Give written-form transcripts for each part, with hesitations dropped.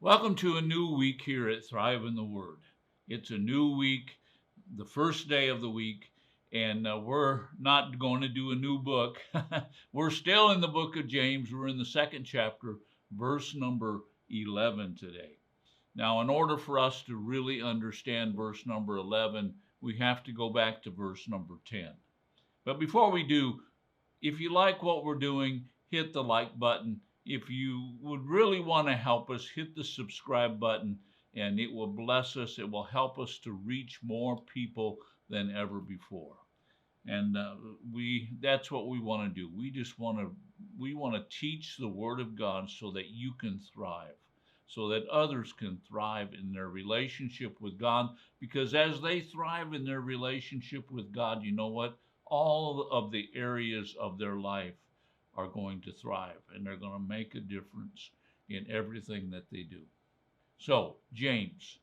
Welcome to a new week here at Thrive in the Word. It's a new week, the first day of the week, and we're not going to do a new book. We're still in the book of James. We're in the second chapter, verse number 11 today. Now, in order for us to really understand verse number 11, we have to go back to verse number 10. But before we do, if you like what we're doing, hit the like button. If you would really want to help us, hit the subscribe button, and it will bless us. It will help us to reach more people than ever before. And that's what we want to do. We want to teach the Word of God so that you can thrive, so that others can thrive in their relationship with God. Because as they thrive in their relationship with God, you know what? All of the areas of their life are going to thrive, and they're going to make a difference in everything that they do. So, James,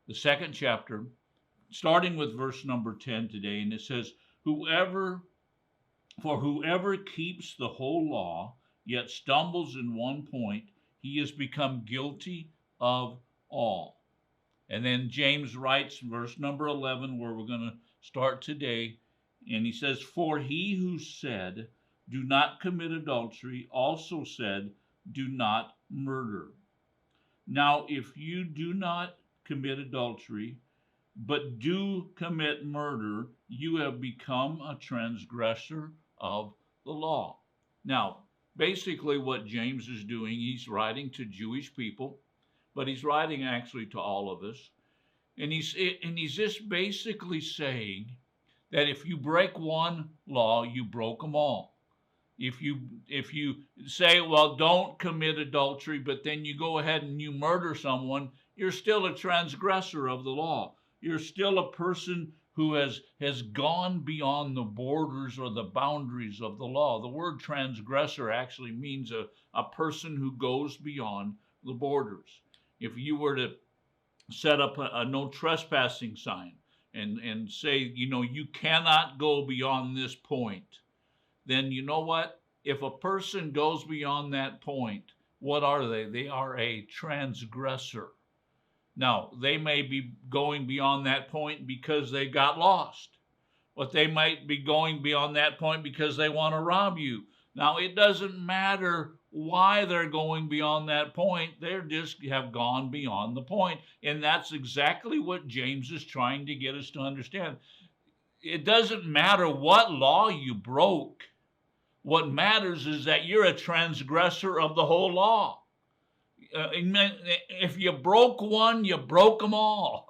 the second chapter, starting with verse number 10 today, and it says, whoever keeps the whole law, yet stumbles in one point, he has become guilty of all. And then James writes, verse number 11, where we're going to start today, and he says, for he who said, do not commit adultery, also said, do not murder. Now, if you do not commit adultery, but do commit murder, you have become a transgressor of the law. Now, basically what James is doing, he's writing to Jewish people, but he's writing actually to all of us. And he's just basically saying that if you break one law, you broke them all. If you say, well, don't commit adultery, but then you go ahead and you murder someone, you're still a transgressor of the law. You're still a person who has gone beyond the borders or the boundaries of the law. The word transgressor actually means a person who goes beyond the borders. If you were to set up a no trespassing sign and say, you cannot go beyond this point, then you know what? If a person goes beyond that point, what are they? They are a transgressor. Now, they may be going beyond that point because they got lost, but they might be going beyond that point because they want to rob you. Now, it doesn't matter why they're going beyond that point. They just have gone beyond the point. And that's exactly what James is trying to get us to understand. It doesn't matter what law you broke. What matters is that you're a transgressor of the whole law. If you broke one, you broke them all.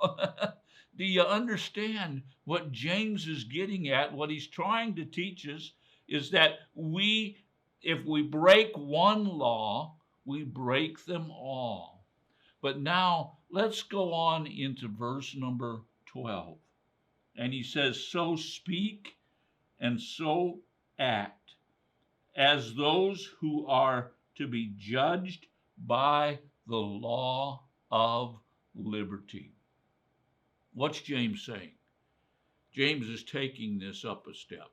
Do you understand what James is getting at? What he's trying to teach us is that if we break one law, we break them all. But now let's go on into verse number 12. And he says, so speak and so act as those who are to be judged by the law of liberty. What's James saying? James is taking this up a step.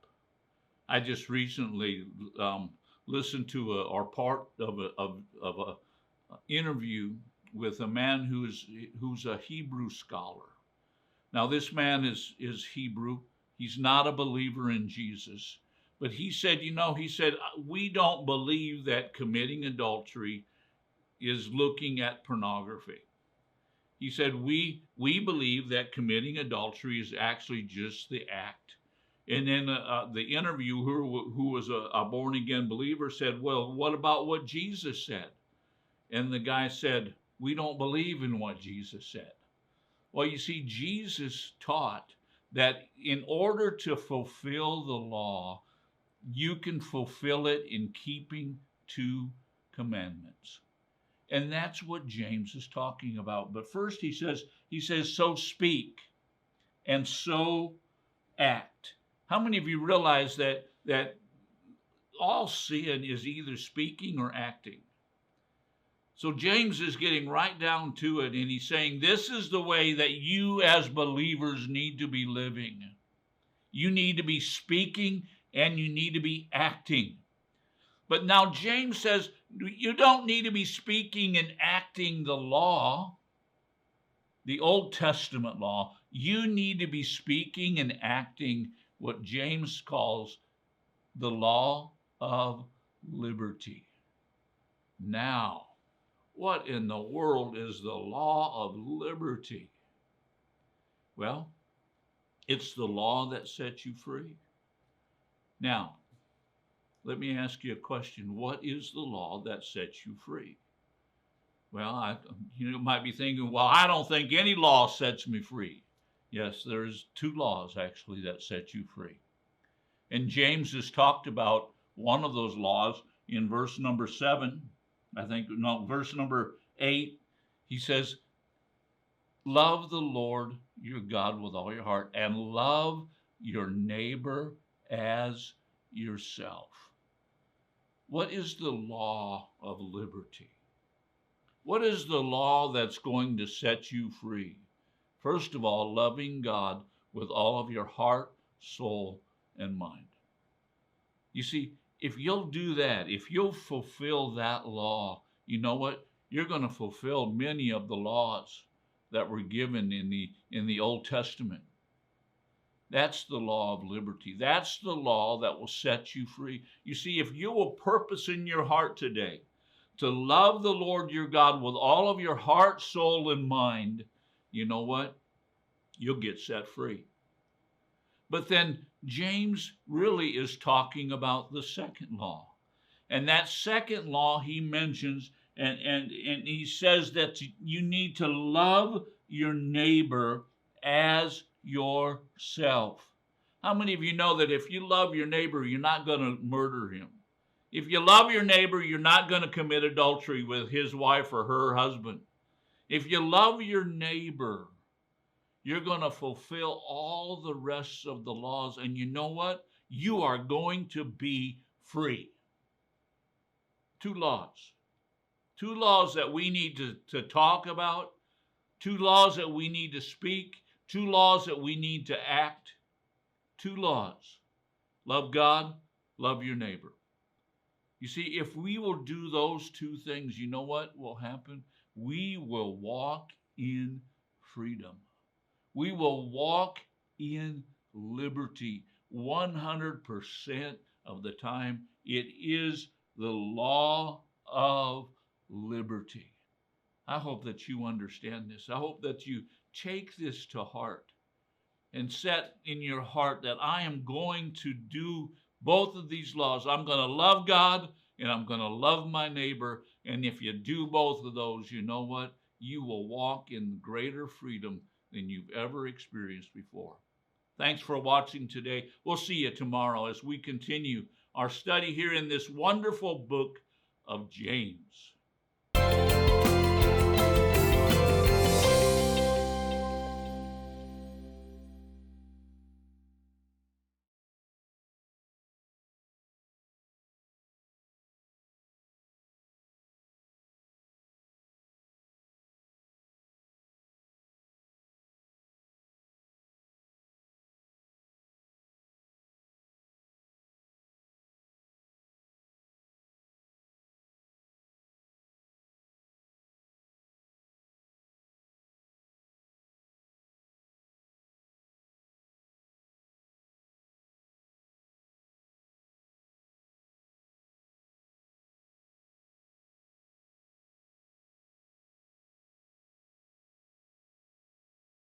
I just recently listened to part of a interview with a man who's a Hebrew scholar. Now, this man is Hebrew. He's not a believer in Jesus. But he said, we don't believe that committing adultery is looking at pornography. He said, we believe that committing adultery is actually just the act. And then the interviewer, who was a born-again believer, said, well, what about what Jesus said? And the guy said, we don't believe in what Jesus said. Well, you see, Jesus taught that in order to fulfill the law, you can fulfill it in keeping 2 commandments. And that's what James is talking about. But first he says, so speak and so act. How many of you realize that all sin is either speaking or acting? So James is getting right down to it, and he's saying this is the way that you as believers need to be living. You need to be speaking and you need to be acting. But now James says, You don't need to be speaking and acting the law, the Old Testament law. You need to be speaking and acting what James calls the law of liberty. Now, what in the world is the law of liberty? Well, it's the law that sets you free. Now, let me ask you a question. What is the law that sets you free? Well, you might be thinking, well, I don't think any law sets me free. Yes, there's two laws actually that set you free. And James has talked about one of those laws in verse number 7. Verse number 8. He says, love the Lord your God with all your heart and love your neighbor as yourself. What is the law of liberty? What is the law that's going to set you free? First of all, loving God with all of your heart, soul, and mind. You see, if you'll do that, if you'll fulfill that law, you know what? You're going to fulfill many of the laws that were given in the Old Testament. That's the law of liberty. That's the law that will set you free. You see, if you will purpose in your heart today to love the Lord your God with all of your heart, soul, and mind, you know what? You'll get set free. But then James really is talking about the second law. And that second law he mentions, and he says that you need to love your neighbor as yourself. How many of you know that if you love your neighbor, you're not going to murder him? If you love your neighbor, you're not going to commit adultery with his wife or her husband. If you love your neighbor, you're going to fulfill all the rest of the laws. And you know what? You are going to be free. Two laws. Two laws that we need to talk about. Two laws that we need to speak. Two laws that we need to act. Two laws. Love God, love your neighbor. You see, if we will do those two things, you know what will happen? We will walk in freedom. We will walk in liberty 100% of the time. It is the law of liberty. I hope that you understand this. I hope that you take this to heart and set in your heart that I am going to do both of these laws. I'm going to love God and I'm going to love my neighbor. And if you do both of those, you know what? You will walk in greater freedom than you've ever experienced before. Thanks for watching today. We'll see you tomorrow as we continue our study here in this wonderful book of James.